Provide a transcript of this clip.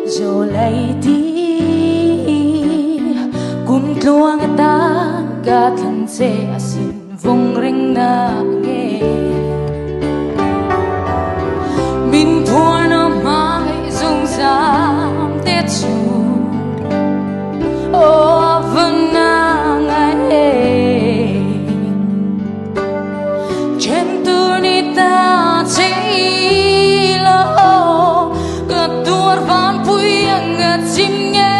rồi lại đi cùng luang ta cả thân sẽ xin vùng rinh na nghe min thua nó mãi dung dám tết chu ô vâng na ngày trên tu ni ta chỉ lo cả tuar van pui ang chim nghe